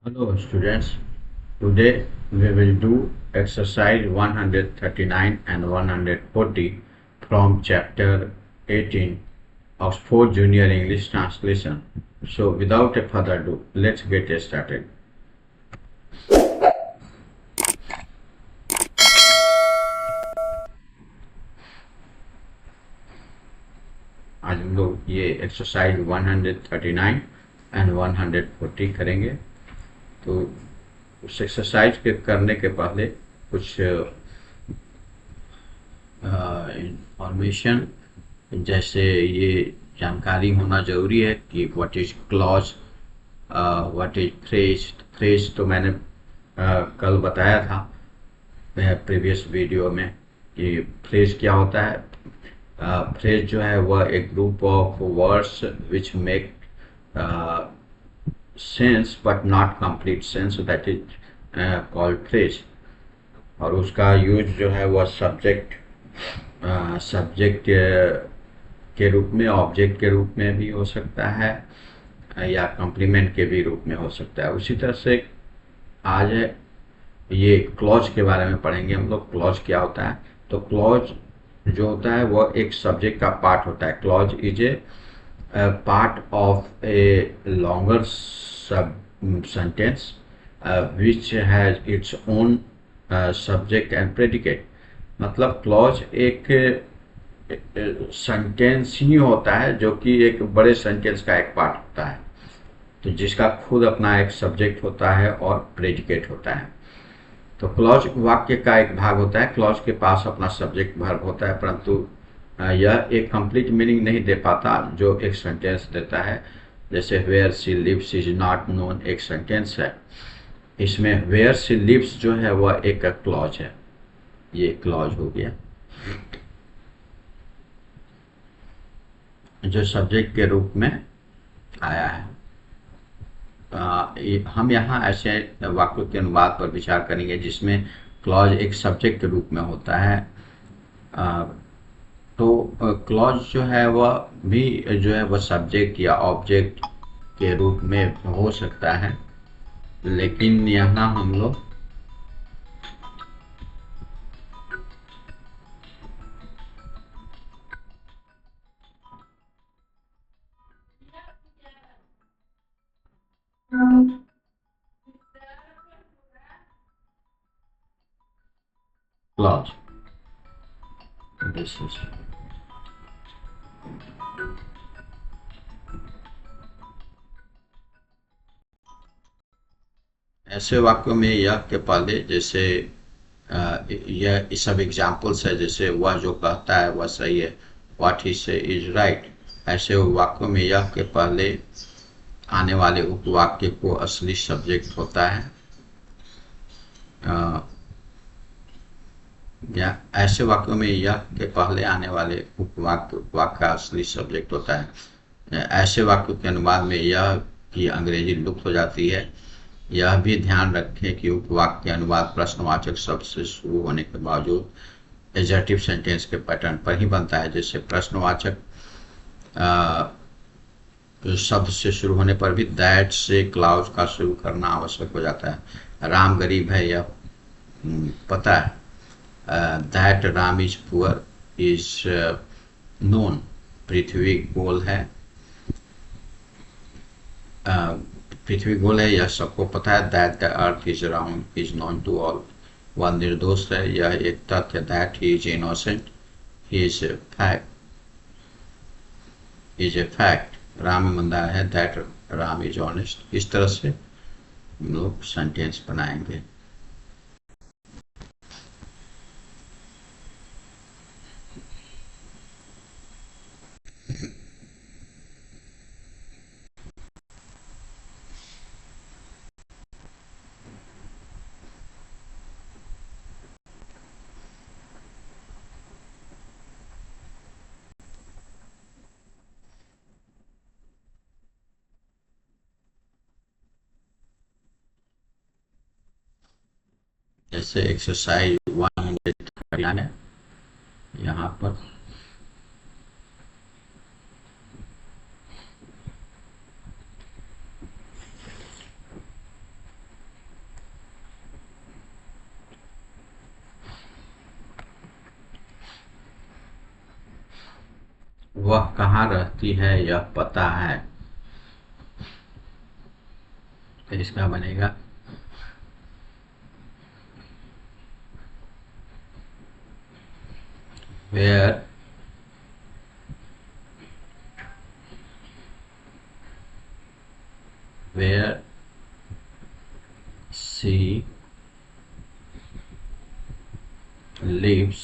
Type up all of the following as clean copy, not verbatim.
Hello students, today we will do exercise 139 and 140 from chapter 18 Oxford Junior English Translation. So without a further ado, let's get started. आज हम लोग ये exercise 139 and 140 करेंगे। तो उस exercise के करने के पहले कुछ इंफॉर्मेशन जैसे ये जानकारी होना ज़रूरी है कि what is clause, what is phrase. Phrase तो मैंने कल बताया था प्रीवियस वीडियो में कि फ्रेज क्या होता है। फ्रेज जो है वह एक group of words which make sense but not complete sense, that is called phrase. और उसका यूज जो है वह सब्जेक्ट के रूप में, ऑब्जेक्ट के रूप में भी हो सकता है या कॉम्प्लीमेंट के भी रूप में हो सकता है। उसी तरह से आज ये क्लॉज के बारे में पढ़ेंगे हम लोग। क्लॉज क्या होता है? तो क्लॉज जो होता है वह एक सब्जेक्ट का पार्ट होता है। Clause is a part of a longer sub sentence which has its own subject and predicate. मतलब क्लॉज एक सेंटेंस ही होता है जो कि एक बड़े सेंटेंस का एक पार्ट होता है, तो जिसका खुद अपना एक सब्जेक्ट होता है और प्रेडिकेट होता है। तो क्लॉज वाक्य का एक भाग होता है। क्लॉज के पास अपना सब्जेक्ट वर्ब होता है, परंतु यह एक कंप्लीट मीनिंग नहीं दे पाता जो एक सेंटेंस देता है। जैसे where she lives is not known एक सेंटेंस है, इसमें वेयर सी लिव्स जो है वह एक क्लॉज है। ये क्लॉज हो गया जो सब्जेक्ट के रूप में आया है। हम यहाँ ऐसे वाक्यों के अनुवाद पर विचार करेंगे जिसमें क्लॉज एक सब्जेक्ट के रूप में होता है। तो क्लॉज जो है वह भी जो है वह सब्जेक्ट या ऑब्जेक्ट के रूप में हो सकता है, लेकिन यहाँ हम लोग क्लॉज दिस इज ऐसे वाक्यों में यह के पहले जैसे यह सब एग्जाम्पल्स है। जैसे वह जो कहता है वह सही है, व्हाट ही से इज राइट। ऐसे वाक्यों में यह के पहले आने वाले उपवाक्य को असली सब्जेक्ट होता है। या ऐसे वाक्यों में यह के पहले आने वाले उपवाक्य का असली सब्जेक्ट होता है। ऐसे वाक्यों के अनुवाद में यह की अंग्रेजी लुप्त हो जाती है। यह भी ध्यान रखें कि उपवाक्य के अनुवाद प्रश्नवाचक शब्द से शुरू होने के बावजूद एडजेक्टिव सेंटेंस के पैटर्न पर ही बनता है। जैसे प्रश्नवाचक शब्द से शुरू होने पर भी दैट से क्लाउज का शुरू करना आवश्यक हो जाता है। राम गरीब है यह पता है। That Ram is poor is known. पृथ्वी गोल है, पृथ्वी गोल है यह सबको पता है। That the earth is round is known to all. वह निर्दोष है यह एक तथ्य। That he is innocent he is a fact. Ram ईमानदार है, दैट राम इज ऑनेस्ट। इस तरह से हम लोग सेंटेंस बनाएंगे। जैसे एक्सरसाइज 139 है यहाँ पर। वह कहाँ रहती है यह पता है। तो इसका बनेगा where where she lives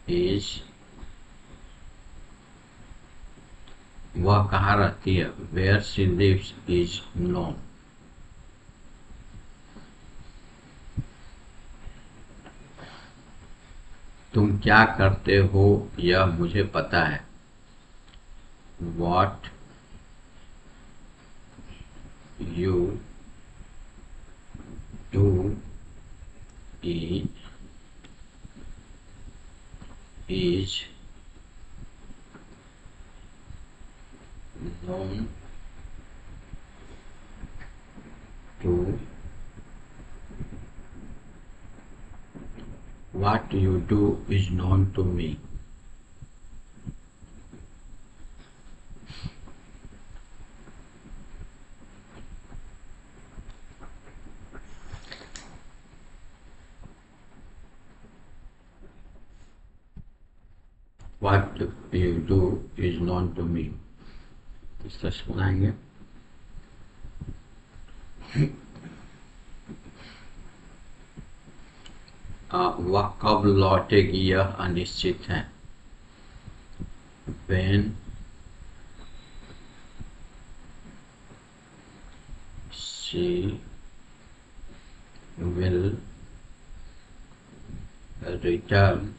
is, वह कहाँ रहती है, where she lives is known। तुम क्या करते हो यह मुझे पता है। What you do is known to what you do is known to me। What you do is known to me। इस तरह से बनाएंगे। वह कब लौटेगी यह अनिश्चित है। When she will return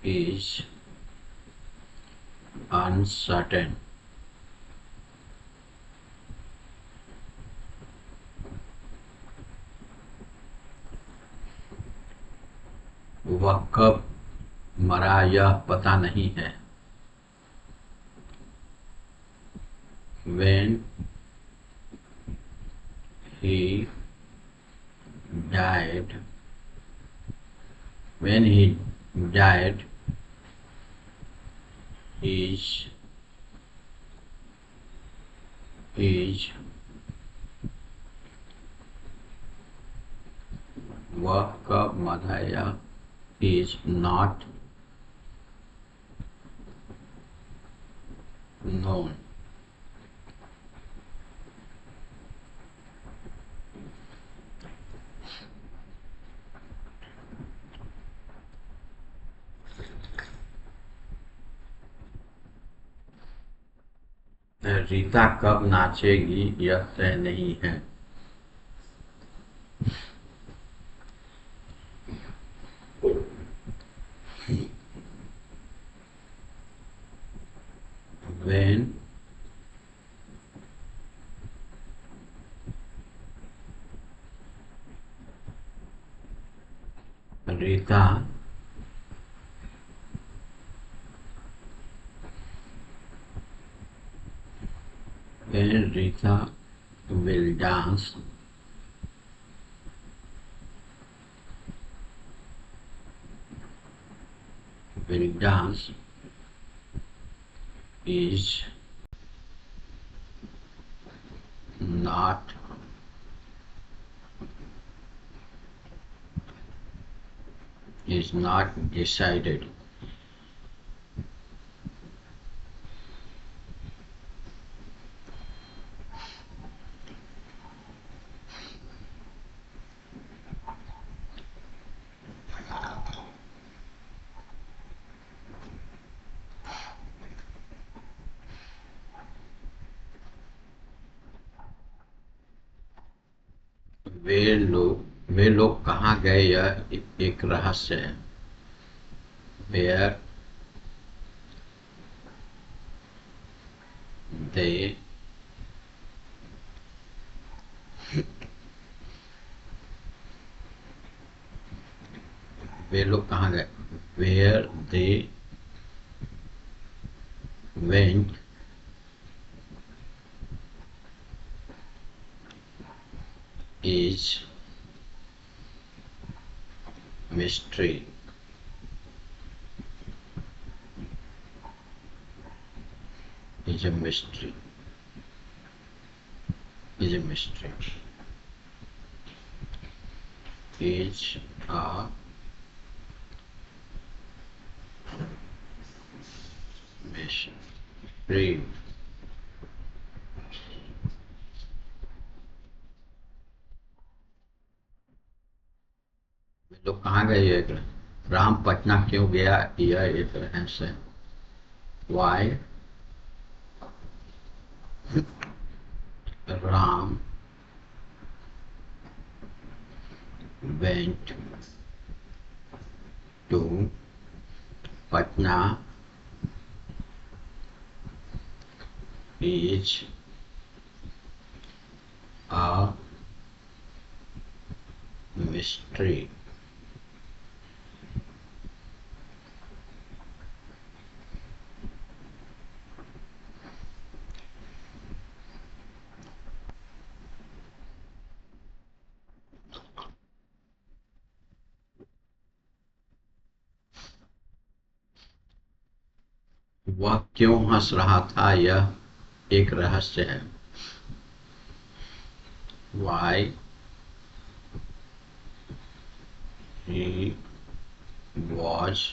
is uncertain। वह कब मरा यह पता नहीं है। When he died is वह कब मरा यह is not known। रीता कब नाचेगी यह तय नहीं है। When Rita will dance is not decided। वे लोग कहाँ गए यह एक रहस्य है। Where they वे लोग कहाँ गए। Where they went is mystery is a mystery is a mystery is a mystery। लोग कहाँ गए ये राम पटना क्यों गया, यह एक रहस्य है। Why Ram went to Patna is a mystery। वह क्यों हंस रहा था, यह एक रहस्य है। Why he was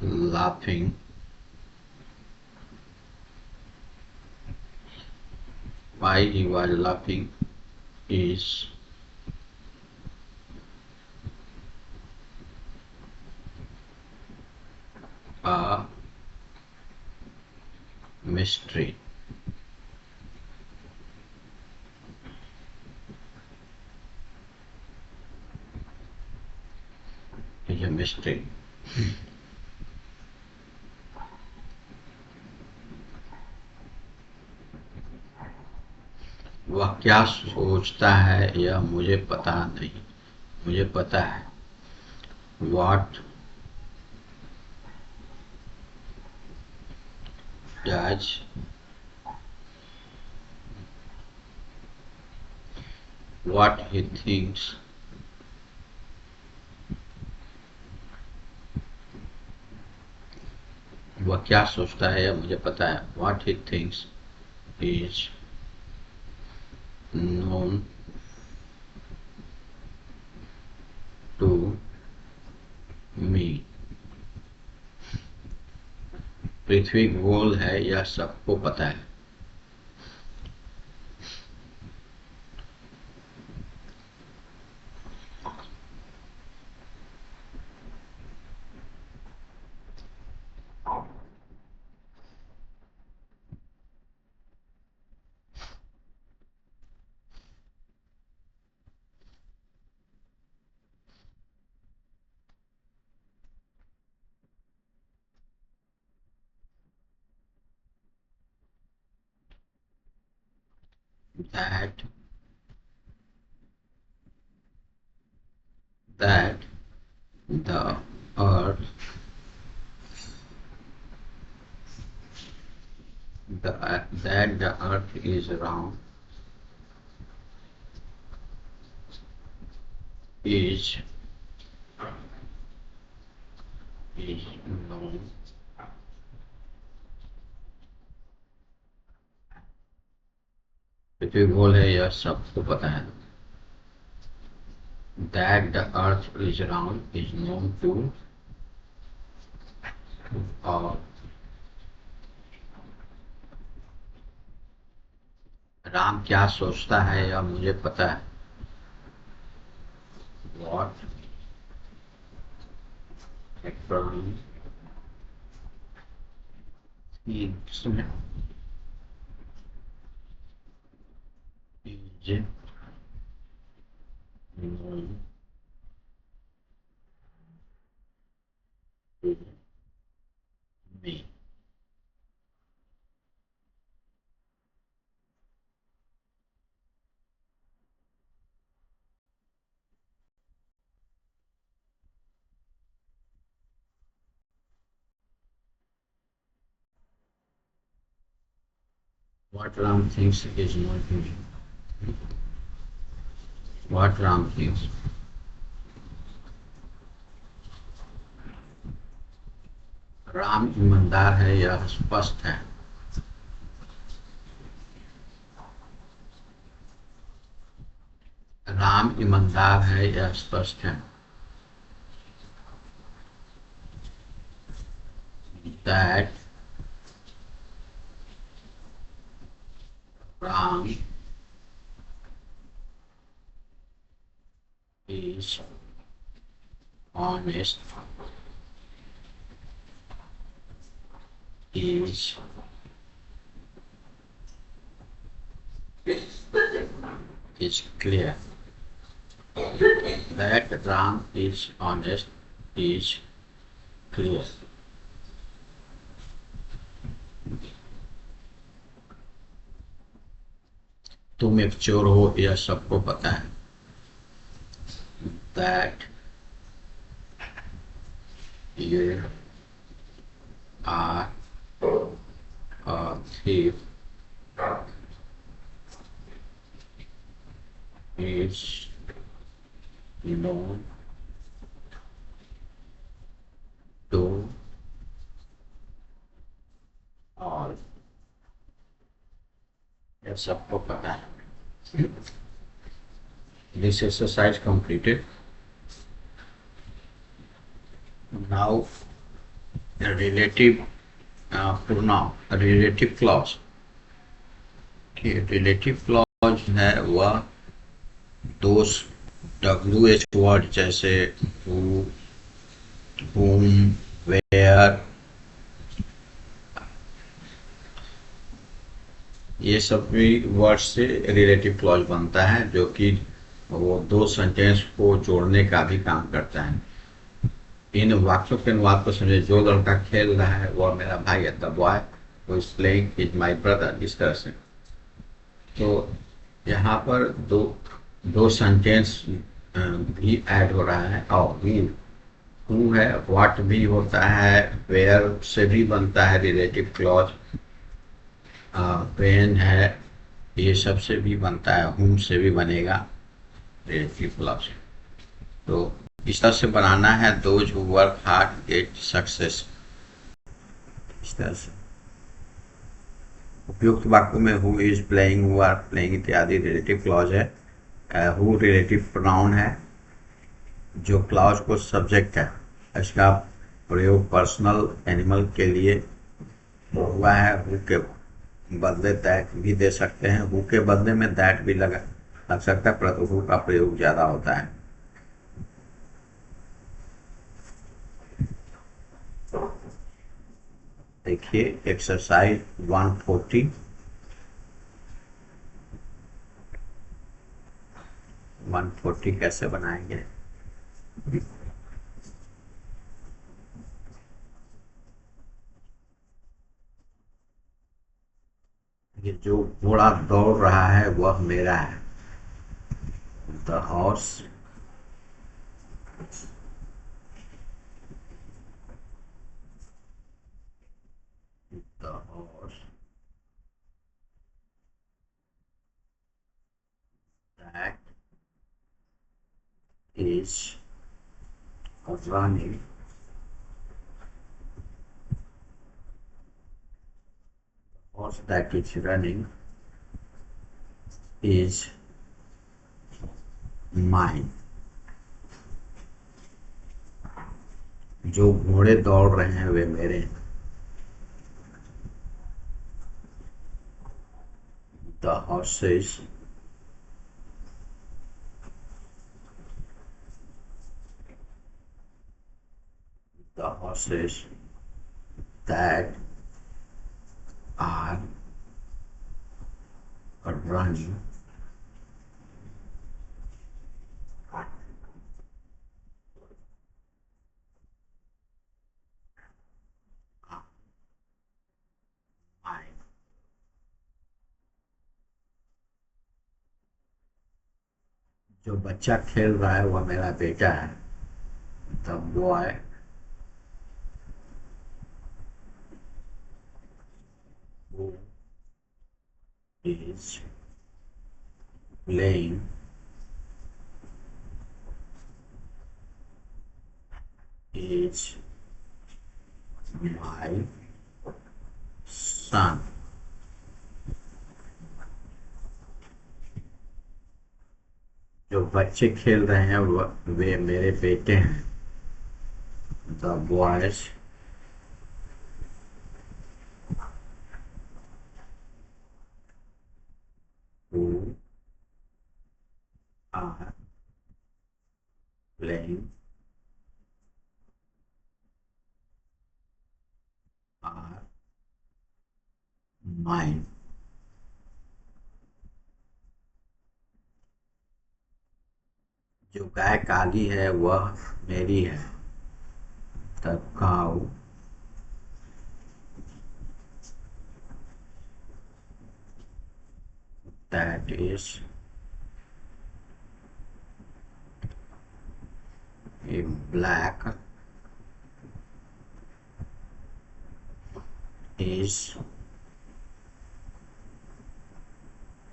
laughing, why he was laughing is a mystery। is a mystery। वह क्या सोचता है, यह मुझे पता नहीं, मुझे पता है। What does what he thinks वह क्या सोचता है, यह मुझे पता है। What he thinks is known to me। पृथ्वी गोल है, यह सबको पता है। that that the earth that the earth is round is known पृथ्वी गोल है, यह सबको पता है। That the earth is round is known to all। Ram क्या सोचता है, यह मुझे पता है। What Ram thinks is known to me। What Ram thinks is known to me। What Ram thinks Ram ईमानदार है यह स्पष्ट है। राम ईमानदार है यह स्पष्ट है। That Ram is honest is clear. That Ram is honest is clear. तुम एक चोर हो यह सबको पता है। That you are a thief is known to all. यह सबको पता है। This exercise completed. Now a relative pronoun, a relative clause. Relative clause है वह दो WH वर्ड जैसे who, whom, where, ये सब भी वर्ड से रिलेटिव क्लॉज बनता है, जो कि वो दो सेंटेंस को जोड़ने का भी काम करता है। इन वाक्यों के अनुवाद को समझे। जो लड़का खेल रहा है वह मेरा भाई है। The boy who is playing is my brother. इस तरह से तो यहाँ पर दो सेंटेंस भी ऐड हो रहा है। और हु है, व्हाट भी होता है, वेयर से भी बनता है रिलेटिव क्लॉज, व्हेन है, ये सब से भी बनता है, हुम से भी बनेगा रिलेटिव क्लॉज। तो इस तरह से बनाना है। Those who work hard get success. इस तरह से उपयुक्त वाक्यों में who is playing, who are playing इत्यादि रिलेटिव क्लॉज है। हु रिलेटिव प्रोनाउन है जो क्लॉज को सब्जेक्ट है। इसका प्रयोग पर्सनल एनिमल के लिए हुआ है। हु के बदले दैट भी दे सकते हैं। हु के बदले में दैट भी लग सकता है, परंतु हु का प्रयोग ज्यादा होता है। देखिए एक्सरसाइज 140 कैसे बनाएंगे। ये जो घोड़ा दौड़ रहा है वह मेरा है। The horse that is running horse that is running is mine. जो घोड़े दौड़ रहे हैं वे मेरे हैं। The horses that are running mine. जो बच्चा खेल रहा है वह मेरा बेटा है। The boy who is playing is माई सन। जो बच्चे खेल रहे हैं वे मेरे बेटे हैं। The boys who are playing are mine. जो गाय काली है वह मेरी है। The cow that is a black is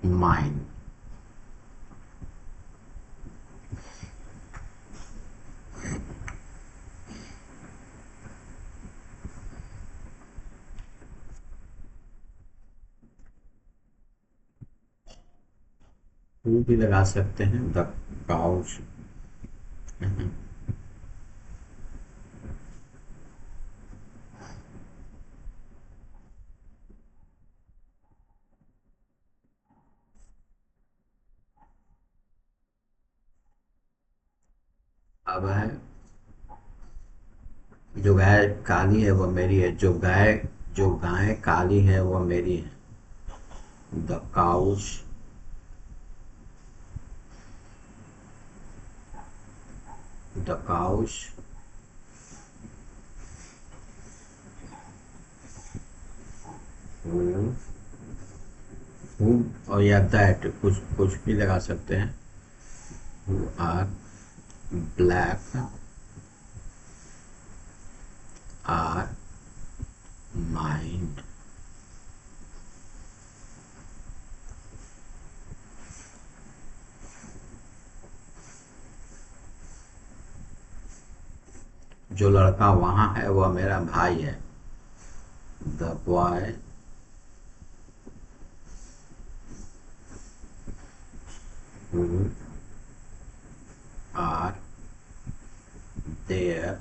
mine. वो भी लगा सकते हैं, द काउच। अब है, जो गाय काली है वह मेरी है। जो गाय काली है वह मेरी है। The couch the couch who और या दैट, कुछ कुछ भी लगा सकते हैं। Who are black are mine. जो लड़का वहां है वह मेरा भाई है। The boy who are there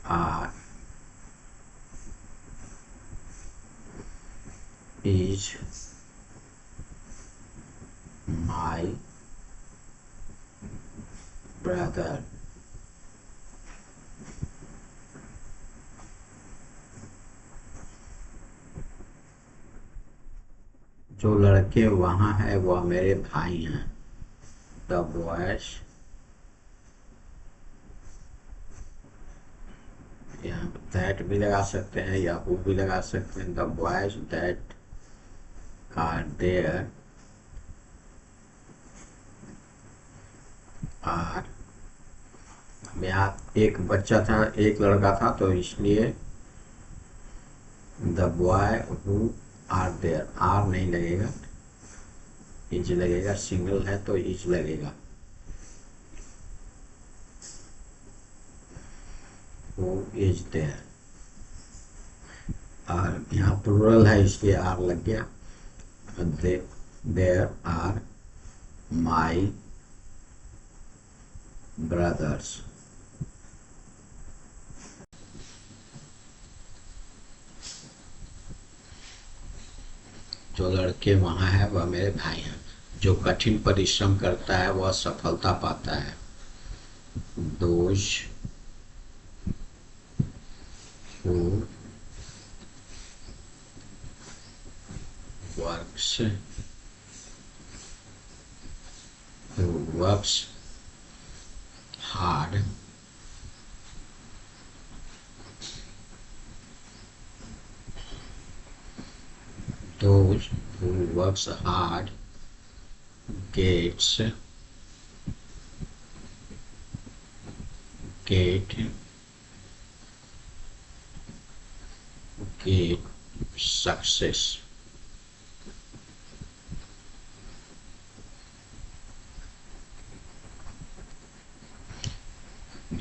are is my brother. जो लड़के वहां है वह मेरे भाई हैं। द बॉयज, यहाँ दैट भी लगा सकते हैं या हु भी लगा सकते हैं। The boys that are there are, यहाँ एक बच्चा था, एक लड़का था, तो इसलिए the boy who are there, are नहीं लगेगा, इज लगेगा। सिंगल है तो इज लगेगा। हु इज देयर, और यहाँ प्लूरल है इसलिए आर लग गया। There are my brothers. जो लड़के वहां है वह मेरे भाई हैं। जो कठिन परिश्रम करता है वह सफलता पाता है। Those who works hard those who works hard gets get get success।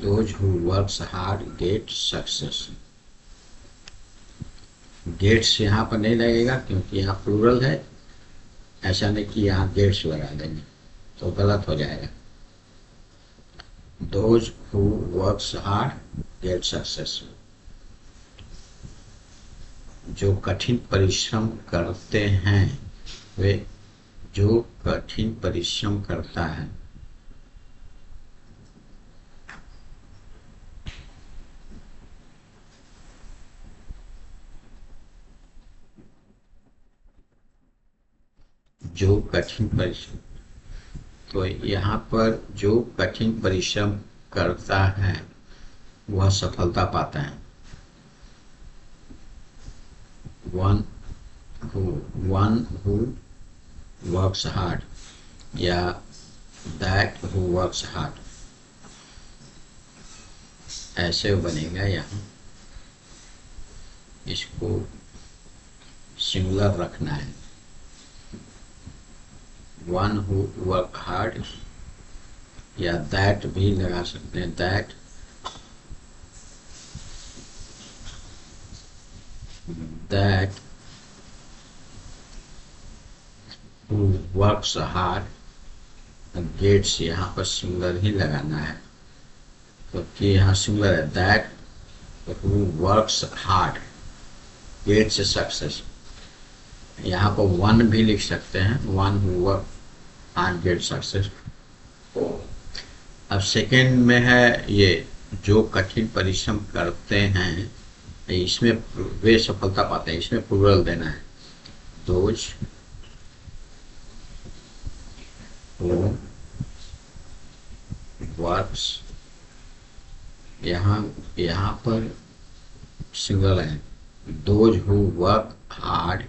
those who works hard get success। Gets यहाँ पर नहीं लगेगा क्योंकि यहाँ प्लूरल है, ऐसा नहीं कि यहाँ गेट्स लगा देंगे तो गलत हो जाएगा। those who works hard get success। जो कठिन परिश्रम करते हैं वे, जो कठिन परिश्रम करता है, जो कठिन परिश्रम, तो यहाँ पर जो कठिन परिश्रम करता है वह सफलता पाता है। one who works hard या that who works hard, ऐसे बनेगा। यहाँ इसको सिंगुलर रखना है। one who work hard या that भी लगा सकते हैं, that who works hard, gets यहाँ पर सिंगुलर ही लगाना है क्योंकि यहाँ सिंगुलर है। that who works hard gets success. यहाँ पर वन भी लिख सकते हैं, one who work hard gets success. अब सेकेंड में है ये जो कठिन परिश्रम करते हैं, इसमें वे सफलता पाते हैं, इसमें प्लूरल देना है। those who works, यहाँ पर सिंगल है। those who work hard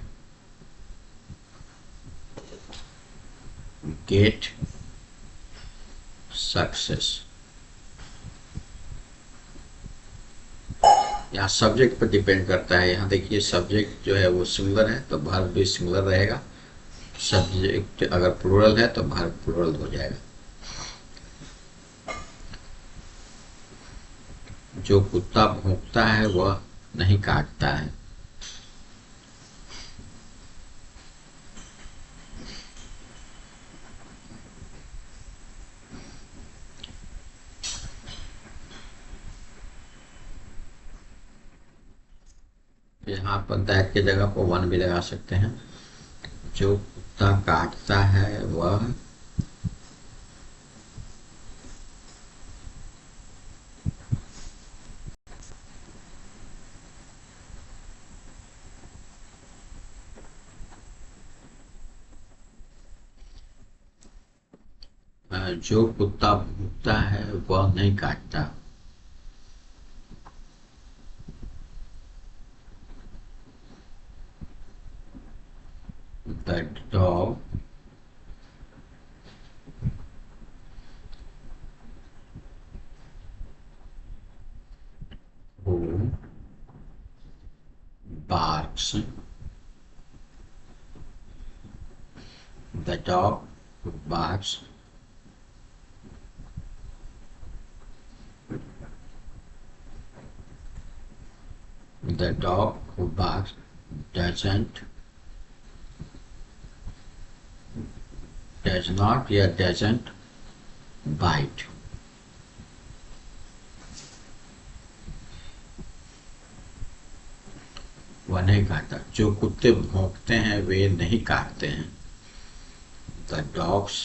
get success। यहाँ सब्जेक्ट पर डिपेंड करता है। यहाँ देखिए सब्जेक्ट जो है वो सिंगुलर है तो वर्ब भी सिंगुलर रहेगा, सब्जेक्ट अगर प्लूरल है तो वर्ब प्लूरल हो जाएगा। जो कुत्ता भौंकता है वह नहीं काटता है। यहाँ पर दैट की जगह पर वन भी लगा सकते हैं। जो कुत्ता काटता है वह जो कुत्ता भौंकता है वह नहीं काटता। The dog who barks, the dog who barks the dog who barks does not या doesn't bite। वह नहीं काटता। जो कुत्ते भौंकते हैं वे नहीं काटते हैं। The dogs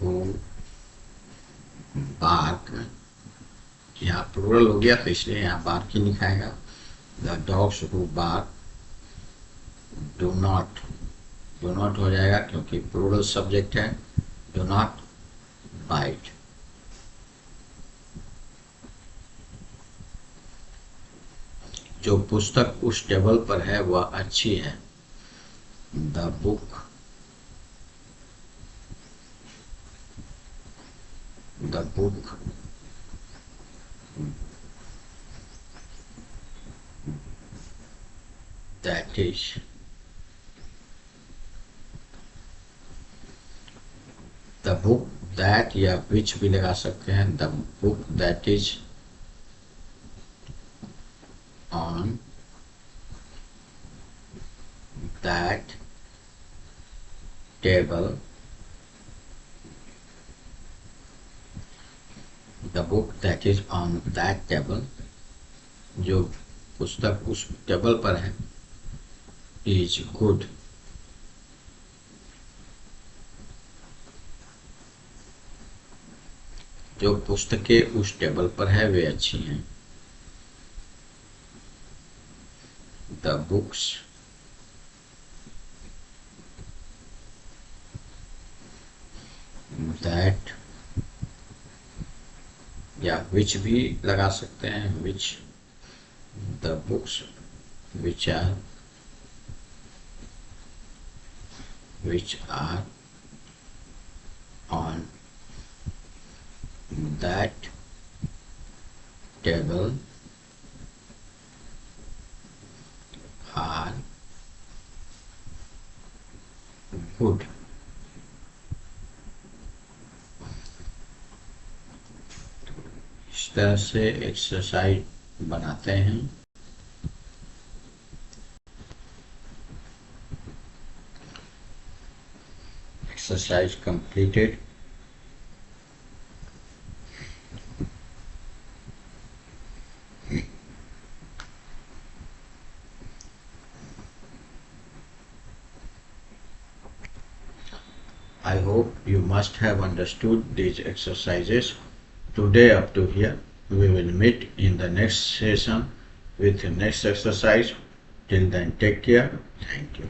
who bark, यहाँ प्लूरल हो गया तो इसलिए यहाँ बार्क ही लिखाएगा। The dogs who bark do not हो जाएगा क्योंकि प्लूरल सब्जेक्ट है। do not bite। जो पुस्तक उस टेबल पर है वह अच्छी है। The book that is that या विच भी लगा सकते हैं, the book that is on that table, the book that is on that table, जो पुस्तक उस टेबल पर है, इज गुड, जो पुस्तकें उस टेबल पर है वे अच्छी हैं। द बुक्स दैट या विच भी लगा सकते हैं, which, the books which are on that table are good। इस तरह से एक्सरसाइज बनाते हैं। Exercise completed. I hope you must have understood these exercises today up to here. We will meet in the next session with the next exercise. Till then, take care. Thank you.